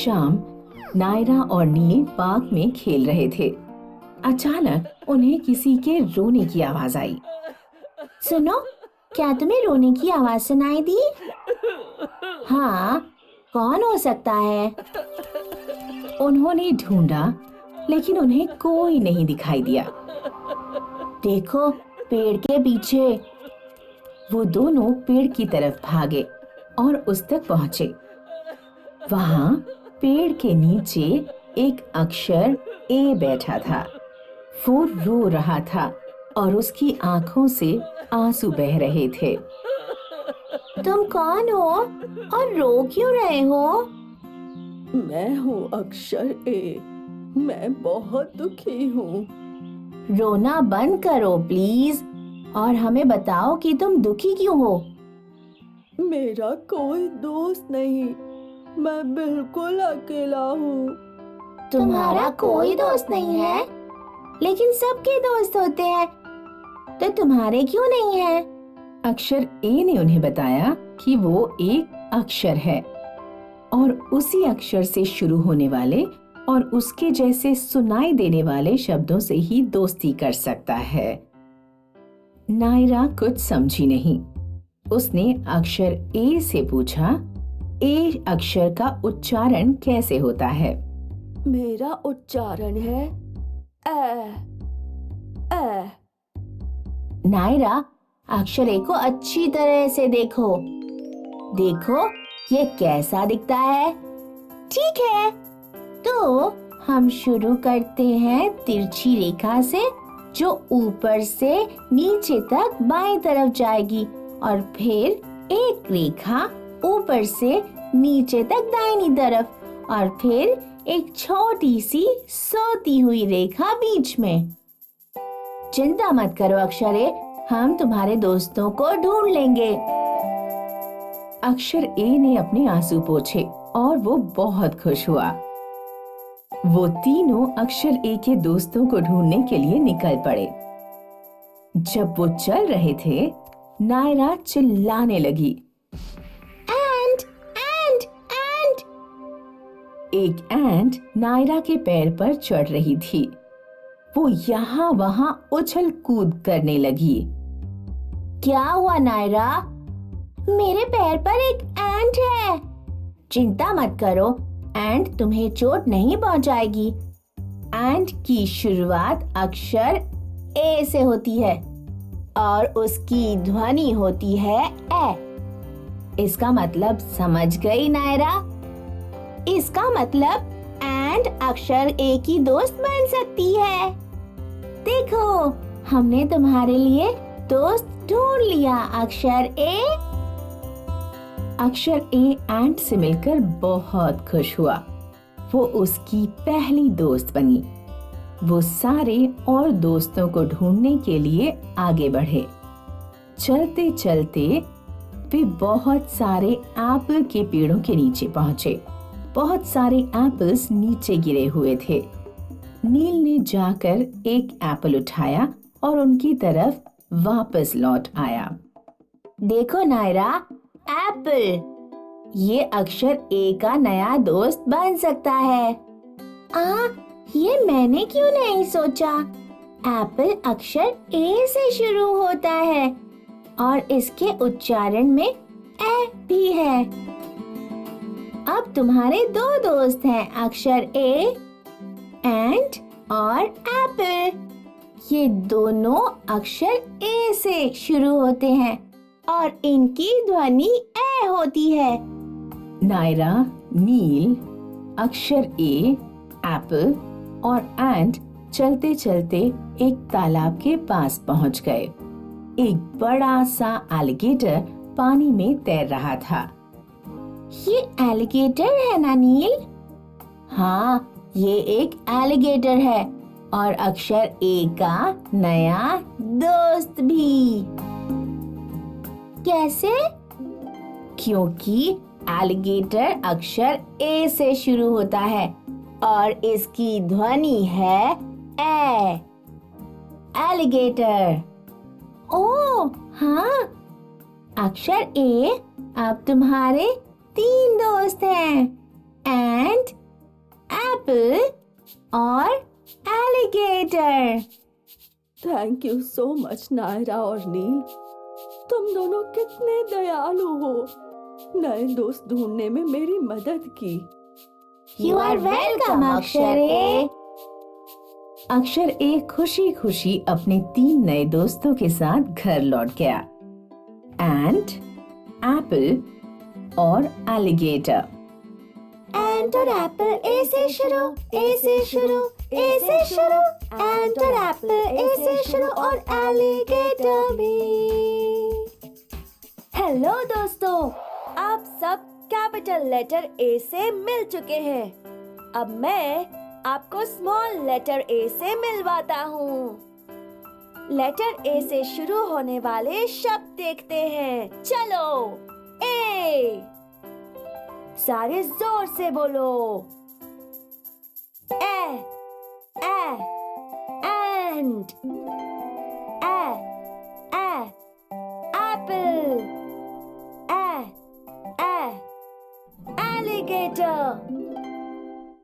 शाम नायरा और नील पार्क में खेल रहे थे। अचानक उन्हें किसी के रोने की आवाज आई। सुनो, क्या तुम्हें रोने की आवाज सुनाई दी? हाँ, कौन हो सकता है? उन्होंने ढूंढा लेकिन उन्हें कोई नहीं दिखाई दिया। देखो, पेड़ के पीछे। वो दोनों पेड़ की तरफ भागे और उस तक पहुंचे। वहां पेड़ के नीचे एक अक्षर ए बैठा था। वो रो रहा था और उसकी आंखों से आंसू बह रहे थे। तुम कौन हो और रो क्यों रहे हो? मैं हूँ अक्षर ए। मैं बहुत दुखी हूँ। रोना बंद करो प्लीज, और हमें बताओ कि तुम दुखी क्यों हो। मेरा कोई दोस्त नहीं, मैं बिल्कुल अकेला हूँ। तुम्हारा कोई दोस्त नहीं है? लेकिन सबके दोस्त होते हैं, तो तुम्हारे क्यों नहीं है? अक्षर ए ने उन्हें बताया कि वो एक अक्षर है और उसी अक्षर से शुरू होने वाले और उसके जैसे सुनाई देने वाले शब्दों से ही दोस्ती कर सकता है। नायरा कुछ समझी नहीं। उसने अक्षर ए से पूछा, ए अक्षर का उच्चारण कैसे होता है? मेरा उच्चारण है ए। ए। नायरा, अक्षर ए को अच्छी तरह से देखो। देखो, ये कैसा दिखता है? ठीक है, तो हम शुरू करते हैं तिरछी रेखा से, जो ऊपर से नीचे तक बाईं तरफ जाएगी, और फिर एक रेखा ऊपर से नीचे तक दाहिनी तरफ, और फिर एक छोटी सी सोती हुई रेखा बीच में। चिंता मत करो अक्षर ए, हम तुम्हारे दोस्तों को ढूंढ लेंगे। अक्षर ए ने अपने आंसू पोंछे और वो बहुत खुश हुआ। वो तीनों अक्षर ए के दोस्तों को ढूंढने के लिए निकल पड़े। जब वो चल रहे थे, नायरा चिल्लाने लगी, एंट, एंट, एंट। एक एंट नायरा के पैर पर चढ़ रही थी। वो यहाँ वहां उछल कूद करने लगी। क्या हुआ नायरा? मेरे पैर पर एक एंट है। चिंता मत करो, एंट तुम्हें चोट नहीं पहुंचाएगी। एंट की शुरुआत अक्षर ए से होती है और उसकी ध्वनि होती है ए। इसका मतलब समझ गई नायरा? इसका मतलब एंट अक्षर ए की दोस्त बन सकती है। देखो, हमने तुम्हारे लिए दोस्त ढूंढ लिया अक्षर ए। अक्षर ए एंट से मिलकर बहुत खुश हुआ। वो उसकी पहली दोस्त बनी। वो सारे और दोस्तों को ढूंढने के लिए आगे बढ़े। चलते चलते वे बहुत सारे एप्पल के पेड़ों के नीचे पहुंचे। बहुत सारे एप्पल्स नीचे गिरे हुए थे। नील ने जाकर एक एप्पल उठाया और उनकी तरफ वापस लौट आया। देखो नायरा, एप्पल। ये अक्षर ए का नया दोस्त बन सकता है। ये मैंने क्यों नहीं सोचा? एप्पल अक्षर ए से शुरू होता है और इसके उच्चारण में ए भी है। अब तुम्हारे दो दोस्त हैं, अक्षर ए, एंट और एप्पल। ये दोनों अक्षर ए से शुरू होते हैं और इनकी ध्वनि ए होती है। नायरा, नील, अक्षर ए, एप्पल और एंट चलते चलते एक तालाब के पास पहुंच गए। एक बड़ा सा एलिगेटर पानी में तैर रहा था। ये एलिगेटर है ना नील? हाँ, ये एक एलिगेटर है और अक्षर ए का नया दोस्त भी। कैसे? क्योंकि एलिगेटर अक्षर ए से शुरू होता है और इसकी ध्वनि है ए। एलिगेटर। ओह हाँ, अक्षर ए, अब तुम्हारे 3 दोस्त हैं, एंट, एप्पल और alligator. Thank you so much Naira और नील, तुम दोनों कितने दयालु हो, नए दोस्त ढूंढने में मेरी मदद की। यू आर वेलकम अक्षरे। अक्षर एक खुशी खुशी अपने 3 नए दोस्तों के साथ घर लौट गया। एंट, एप्पल और एलिगेटर। एंट और एप्पल ए से शुरू, ए से शुरू, ए से शुरू। एंट और एप्पल ए से शुरू और एलिगेटर भी। हेलो दोस्तों, आप सब कैपिटल लेटर ए से मिल चुके हैं। अब मैं आपको स्मॉल लेटर ए से मिलवाता हूँ। लेटर ए से शुरू होने वाले शब्द देखते हैं। चलो, ए। सारे जोर से बोलो। ए, एंड, एप्पल, एलिगेटर,